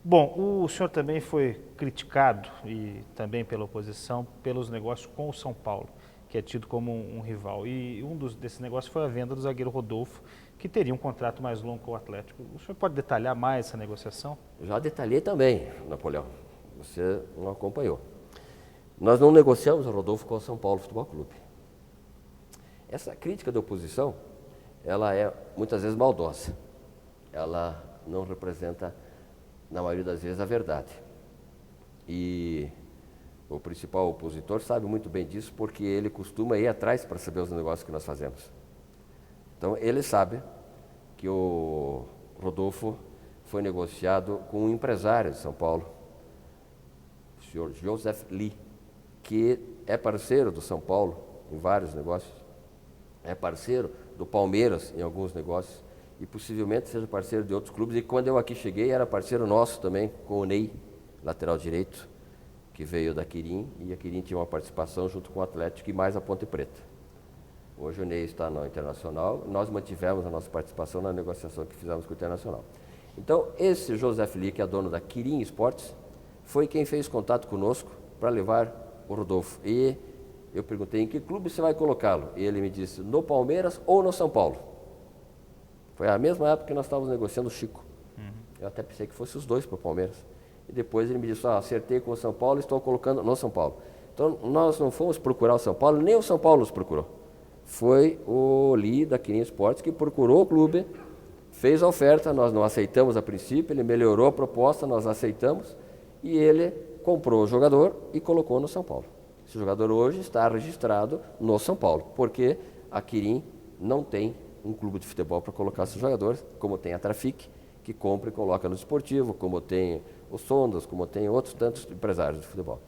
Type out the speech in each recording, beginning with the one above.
Bom, o senhor também foi criticado, e também pela oposição, pelos negócios com o São Paulo, que é tido como um rival. E desses negócios foi a venda do zagueiro Rodolfo, que teria um contrato mais longo com o Atlético. O senhor pode detalhar mais essa negociação? Já detalhei também, Napoleão. Você não acompanhou. Nós não negociamos o Rodolfo com o São Paulo Futebol Clube. Essa crítica da oposição, ela é muitas vezes maldosa. Ela não representa, na maioria das vezes, a verdade. E o principal opositor sabe muito bem disso porque ele costuma ir atrás para saber os negócios que nós fazemos. Então, ele sabe que o Rodolfo foi negociado com um empresário de São Paulo, o senhor Joseph Lee, que é parceiro do São Paulo em vários negócios, é parceiro do Palmeiras em alguns negócios e possivelmente seja parceiro de outros clubes. E quando eu aqui cheguei, era parceiro nosso também, com o Ney, lateral direito, que veio da Quirim, e a Quirim tinha uma participação junto com o Atlético e mais a Ponte Preta. Hoje o Ney está no Internacional, nós mantivemos a nossa participação na negociação que fizemos com o Internacional. Então, esse Joseph Lee, que é dono da Quirim Esportes, foi quem fez contato conosco para levar o Rodolfo. E eu perguntei em que clube você vai colocá-lo. E ele me disse, no Palmeiras ou no São Paulo. Foi a mesma época que nós estávamos negociando o Chico. Eu até pensei que fosse os dois para o Palmeiras. E depois ele me disse, acertei com o São Paulo e estou colocando no São Paulo. Então, nós não fomos procurar o São Paulo, nem o São Paulo nos procurou. Foi o Lee da Quirim Esportes que procurou o clube, fez a oferta, nós não aceitamos a princípio, ele melhorou a proposta, nós aceitamos e ele comprou o jogador e colocou no São Paulo. Esse jogador hoje está registrado no São Paulo, porque a Quirim não tem um clube de futebol para colocar esses jogadores, como tem a Trafic, que compra e coloca no esportivo, como tem o Sondas, como tem outros tantos empresários de futebol.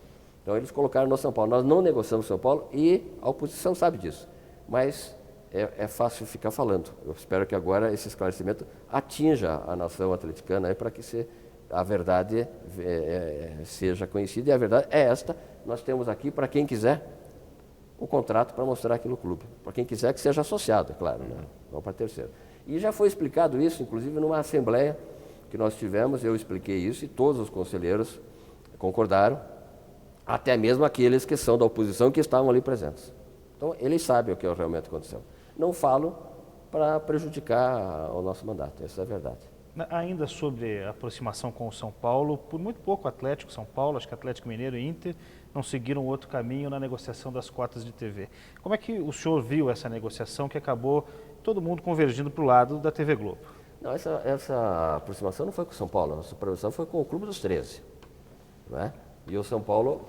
Então eles colocaram no São Paulo. Nós não negociamos São Paulo e a oposição sabe disso. Mas é fácil ficar falando. Eu espero que agora esse esclarecimento atinja a nação atleticana para que a verdade seja conhecida. E a verdade é esta. Nós temos aqui, para quem quiser, o contrato para mostrar aqui no clube. Para quem quiser que seja associado, é claro, né? Não para terceiro. E já foi explicado isso, inclusive, numa assembleia que nós tivemos, eu expliquei isso e todos os conselheiros concordaram, até mesmo aqueles que são da oposição que estavam ali presentes. Então, eles sabem o que realmente aconteceu. Não falo para prejudicar o nosso mandato, essa é a verdade. Ainda sobre a aproximação com o São Paulo, por muito pouco Atlético, São Paulo, acho que Atlético Mineiro e Inter não seguiram outro caminho na negociação das cotas de TV. Como é que o senhor viu essa negociação que acabou todo mundo convergindo para o lado da TV Globo? Não, essa aproximação não foi com o São Paulo, a nossa aproximação foi com o Clube dos 13. Não é? E o São Paulo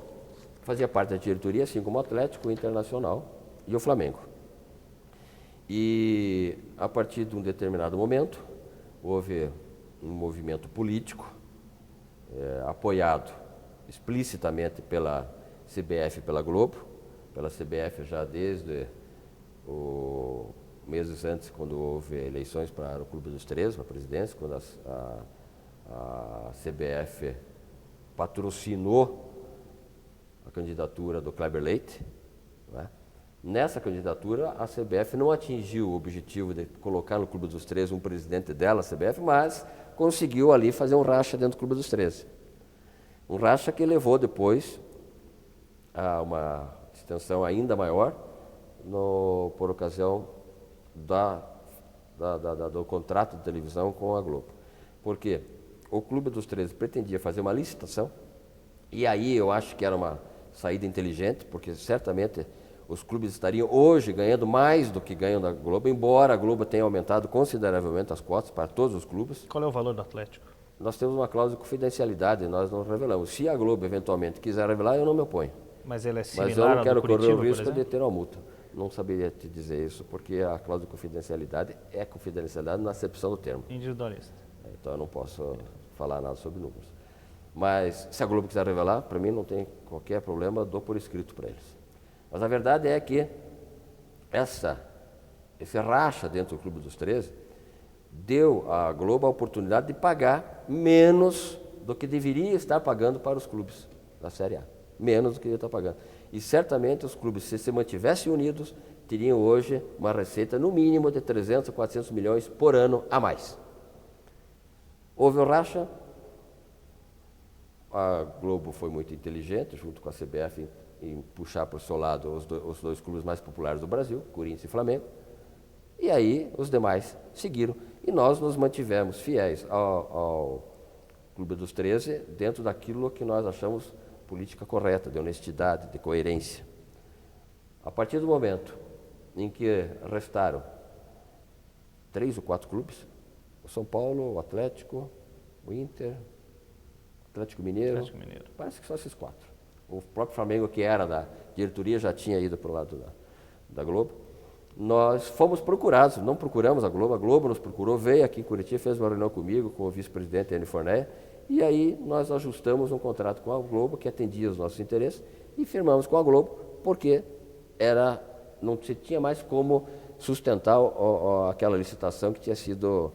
fazia parte da diretoria, assim como o Atlético, o Internacional e o Flamengo. E a partir de um determinado momento, houve um movimento político, apoiado explicitamente pela CBF e pela Globo, pela CBF já desde meses antes, quando houve eleições para o Clube dos 13, para a presidência, quando a CBF patrocinou a candidatura do Kleber Leite, né? Nessa candidatura, a CBF não atingiu o objetivo de colocar no Clube dos 13 um presidente dela, a CBF, mas conseguiu ali fazer um racha dentro do Clube dos 13. Um racha que levou depois a uma extensão ainda maior por ocasião do contrato de televisão com a Globo. Porque o Clube dos 13 pretendia fazer uma licitação, e aí eu acho que era uma saída inteligente, porque certamente os clubes estariam hoje ganhando mais do que ganham da Globo, embora a Globo tenha aumentado consideravelmente as cotas para todos os clubes. Qual é o valor do Atlético? Nós temos uma cláusula de confidencialidade, nós não revelamos. Se a Globo eventualmente quiser revelar, eu não me oponho. Mas ele é Mas eu similar não ao quero do correr Curitiba, o risco por de exemplo? ter uma multa. Não saberia te dizer isso, porque a cláusula de confidencialidade é confidencialidade na acepção do termo. Individualista. Então eu não posso falar nada sobre números. Mas se a Globo quiser revelar, para mim não tem qualquer problema, eu dou por escrito para eles. Mas a verdade é que esse racha dentro do Clube dos 13 deu à Globo a oportunidade de pagar menos do que deveria estar pagando para os clubes da Série A. Menos do que deveria estar pagando. E certamente os clubes, se se mantivessem unidos, teriam hoje uma receita no mínimo de 300 a 400 milhões por ano a mais. Houve o racha, A Globo foi muito inteligente, junto com a CBF, em puxar para o seu lado os dois clubes mais populares do Brasil, Corinthians e Flamengo. E aí os demais seguiram. E nós nos mantivemos fiéis ao Clube dos 13 dentro daquilo que nós achamos política correta, de honestidade, de coerência. A partir do momento em que restaram 3 ou 4 clubes, o São Paulo, o Atlético, o Inter, o Atlético Mineiro, parece que são esses 4. O próprio Flamengo, que era da diretoria, já tinha ido para o lado da Globo. Nós fomos procurados, não procuramos a Globo nos procurou, veio aqui em Curitiba, fez uma reunião comigo, com o vice-presidente Enio Forné, e aí nós ajustamos um contrato com a Globo que atendia os nossos interesses e firmamos com a Globo, porque não se tinha mais como sustentar aquela licitação que tinha sido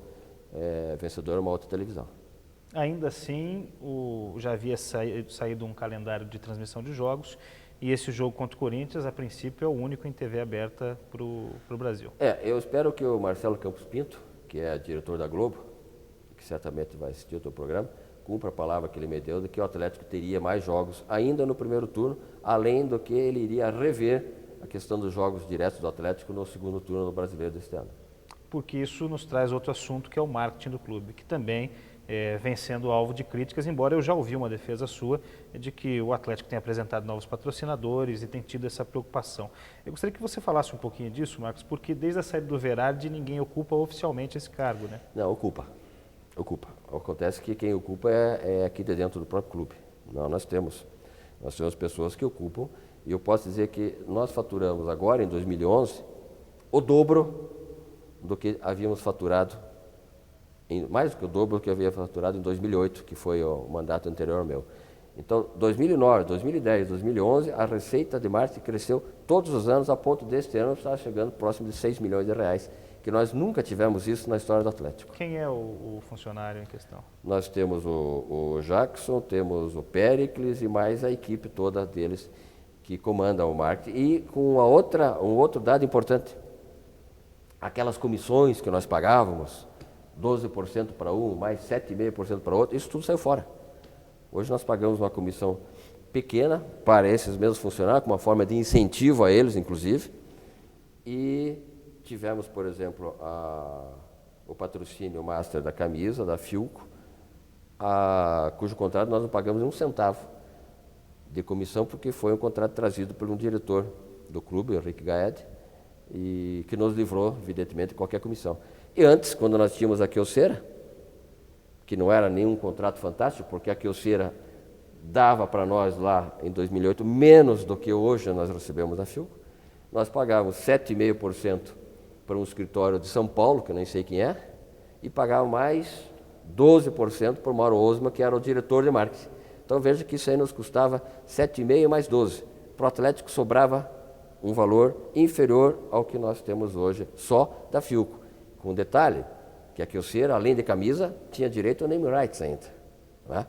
vencedora uma outra televisão. Ainda assim, já havia saído um calendário de transmissão de jogos, e esse jogo contra o Corinthians, a princípio, é o único em TV aberta para o Brasil. Eu espero que o Marcelo Campos Pinto, que é diretor da Globo, que certamente vai assistir o teu programa, cumpra a palavra que ele me deu de que o Atlético teria mais jogos ainda no primeiro turno, além do que ele iria rever a questão dos jogos diretos do Atlético no segundo turno do Brasileiro deste ano. Porque isso nos traz outro assunto, que é o marketing do clube, que também vem sendo alvo de críticas, embora eu já ouvi uma defesa sua de que o Atlético tem apresentado novos patrocinadores e tem tido essa preocupação. Eu gostaria que você falasse um pouquinho disso, Marcos, porque desde a saída do Verardi ninguém ocupa oficialmente esse cargo, né? Não, ocupa. Acontece que quem ocupa é aqui de dentro do próprio clube. Não, nós temos pessoas que ocupam, e eu posso dizer que nós faturamos agora, em 2011, o dobro do que havíamos faturado, mais do que o dobro do que havia faturado em 2008, que foi o mandato anterior ao meu. Então, 2009, 2010, 2011, a receita de marketing cresceu todos os anos, a ponto deste ano estar chegando próximo de 6 milhões de reais, que nós nunca tivemos isso na história do Atlético. Quem é o funcionário em questão? Nós temos o Jackson, temos o Péricles e mais a equipe toda deles que comanda o marketing. E com um outro dado importante, aquelas comissões que nós pagávamos, 12% para um, mais 7,5% para outro, isso tudo saiu fora. Hoje nós pagamos uma comissão pequena para esses mesmos funcionários, com uma forma de incentivo a eles, inclusive, e tivemos, por exemplo, o patrocínio master da camisa, da Filco, cujo contrato nós não pagamos um centavo de comissão, porque foi um contrato trazido por um diretor do clube, o Henrique Gaed, e que nos livrou, evidentemente, de qualquer comissão. E antes, quando nós tínhamos a Kyocera, que não era nenhum contrato fantástico, porque a Kyocera dava para nós lá em 2008 menos do que hoje nós recebemos da Filco, nós pagávamos 7,5% para um escritório de São Paulo, que eu nem sei quem é, e pagava mais 12% para o Mauro Osma, que era o diretor de marketing. Então veja que isso aí nos custava 7,5% mais 12%. Para o Atlético sobrava um valor inferior ao que nós temos hoje, só da Filco. Com detalhe, que a Kyocera, além de camisa, tinha direito ao name rights ainda. Né?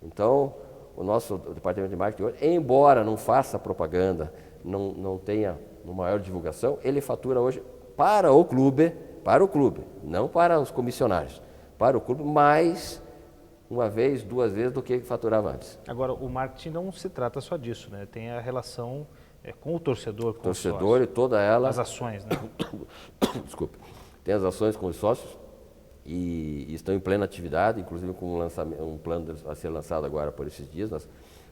Então, o nosso departamento de marketing hoje, embora não faça propaganda, não tenha uma maior divulgação, ele fatura hoje para o clube, não para os comissionários, para o clube, mais uma vez, 2 vezes do que faturava antes. Agora, o marketing não se trata só disso, né? Tem a relação com o torcedor, com o torcedor sócio, e toda ela. as ações, né? Desculpe. Tem as ações com os sócios e estão em plena atividade, inclusive com um plano a ser lançado agora por esses dias. Nós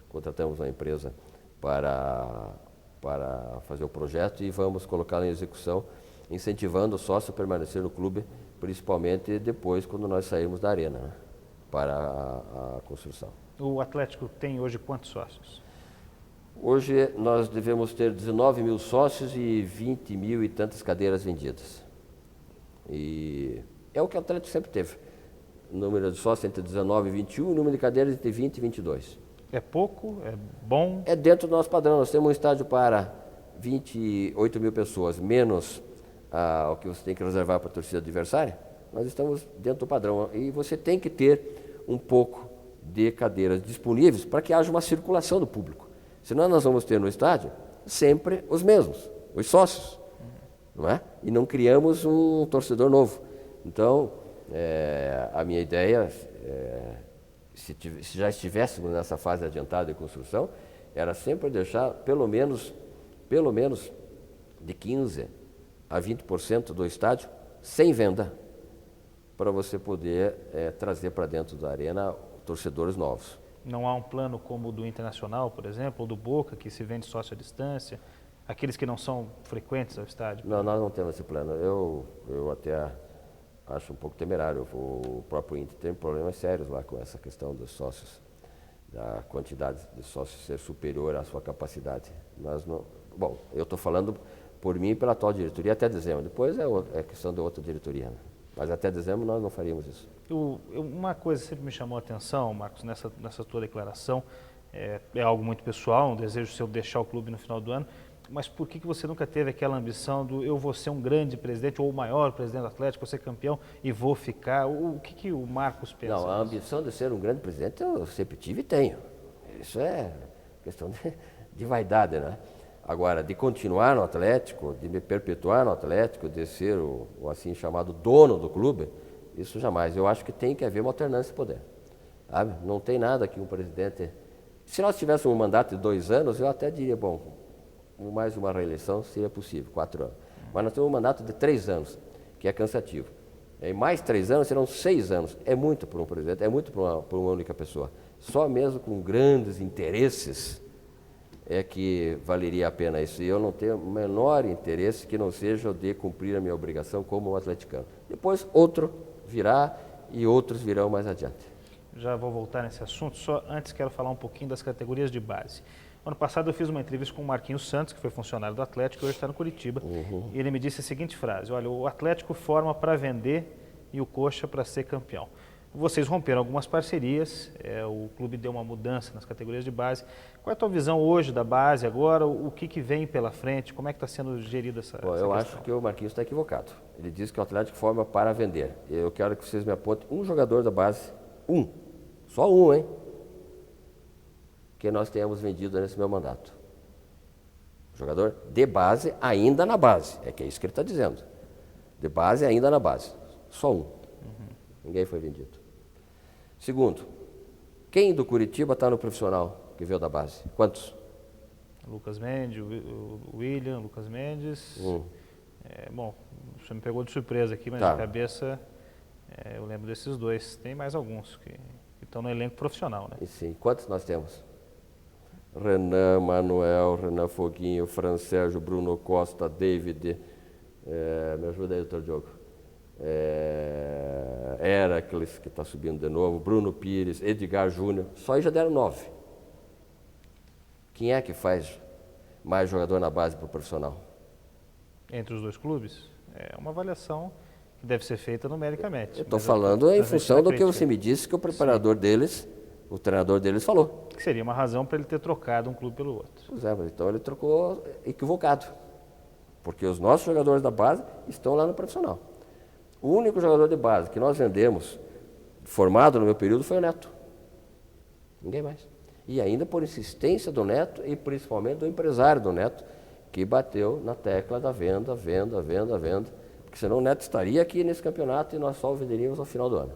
contratamos uma empresa para fazer o projeto e vamos colocá-lo em execução, incentivando o sócio a permanecer no clube, principalmente depois, quando nós sairmos da arena, né, para a construção. O Atlético tem hoje quantos sócios? Hoje nós devemos ter 19 mil sócios e 20 mil e tantas cadeiras vendidas. E é o que o Atlético sempre teve. O número de sócios entre 19 e 21, o número de cadeiras entre 20 e 22. É pouco? É bom? É dentro do nosso padrão. Nós temos um estádio para 28 mil pessoas, menos o que você tem que reservar para a torcida adversária. Nós estamos dentro do padrão. E você tem que ter um pouco de cadeiras disponíveis para que haja uma circulação do público. Senão nós vamos ter no estádio sempre os mesmos, os sócios. Não é? E não criamos um torcedor novo. Então, a minha ideia, se já estivéssemos nessa fase adiantada de construção, era sempre deixar pelo menos de 15% a 20% do estádio sem venda, para você poder trazer para dentro da arena torcedores novos. Não há um plano como o do Internacional, por exemplo, ou do Boca, que se vende sócio à distância, aqueles que não são frequentes ao estádio? Não, nós não temos esse plano. Eu até acho um pouco temerário. O próprio Inter tem problemas sérios lá com essa questão dos sócios, da quantidade de sócios ser superior à sua capacidade. Nós não, bom, eu estou falando por mim e pela atual diretoria até dezembro. Depois é questão de outra diretoria, né? Mas até dezembro nós não faríamos isso. Uma coisa que sempre me chamou a atenção, Marcos, nessa tua declaração, é algo muito pessoal, um desejo seu de deixar o clube no final do ano, mas por que você nunca teve aquela ambição do eu vou ser um grande presidente ou o maior presidente do Atlético, vou ser campeão e vou ficar? O que o Marcos pensa? Não, a ambição de ser um grande presidente eu sempre tive e tenho. Isso é questão de vaidade, né? Agora, de continuar no Atlético, de me perpetuar no Atlético, de ser o assim chamado dono do clube, isso jamais. Eu acho que tem que haver uma alternância de poder. Sabe? Não tem nada que um presidente... Se nós tivéssemos um mandato de 2 anos, eu até diria, bom, mais uma reeleição seria possível, 4 anos. Mas nós temos um mandato de 3 anos, que é cansativo. E mais 3 anos serão 6 anos. É muito para um presidente, é muito para uma única pessoa. Só mesmo com grandes interesses é que valeria a pena isso. E eu não tenho o menor interesse que não seja o de cumprir a minha obrigação como um atleticano. Depois outro virá e outros virão mais adiante. Já vou voltar nesse assunto, só antes quero falar um pouquinho das categorias de base. Ano passado eu fiz uma entrevista com o Marquinhos Santos, que foi funcionário do Atlético e hoje está no Curitiba. E ele me disse a seguinte frase: olha, o Atlético forma para vender e o Coxa para ser campeão. Vocês romperam algumas parcerias, o clube deu uma mudança nas categorias de base. Qual é a tua visão hoje da base agora? O que vem pela frente? Como é que está sendo gerida essa questão? Eu acho que o Marquinhos está equivocado. Ele diz que o Atlético forma para vender. Eu quero que vocês me apontem um jogador da base, só um, hein? Que nós tenhamos vendido nesse meu mandato. Jogador de base, ainda na base. É que é isso que ele está dizendo. De base, ainda na base. Só um. Ninguém foi vendido. Segundo, quem do Curitiba está no profissional que veio da base? Quantos? Lucas Mendes, o William, Lucas Mendes. Bom, você me pegou de surpresa aqui, mas Tá. na cabeça eu lembro desses dois. Tem mais alguns que estão no elenco profissional, né? E sim, quantos nós temos? Renan, Manuel, Renan Foguinho, Fran Sérgio, Bruno Costa, David, me ajuda aí, doutor Diogo. Heracles, que está subindo de novo, Bruno Pires, Edgar Júnior, só aí já deram 9. Quem é que faz mais jogador na base para o profissional? Entre os dois clubes? É uma avaliação que deve ser feita numericamente. Eu estou falando em função do que você me disse que o preparador deles, o treinador deles falou. Que seria uma razão para ele ter trocado um clube pelo outro. Pois é, mas então ele trocou equivocado. Porque os nossos jogadores da base estão lá no profissional. O único jogador de base que nós vendemos, formado no meu período, foi o Neto. Ninguém mais. E ainda por insistência do Neto e principalmente do empresário do Neto, que bateu na tecla da venda. Porque senão o Neto estaria aqui nesse campeonato e nós só o venderíamos ao final do ano.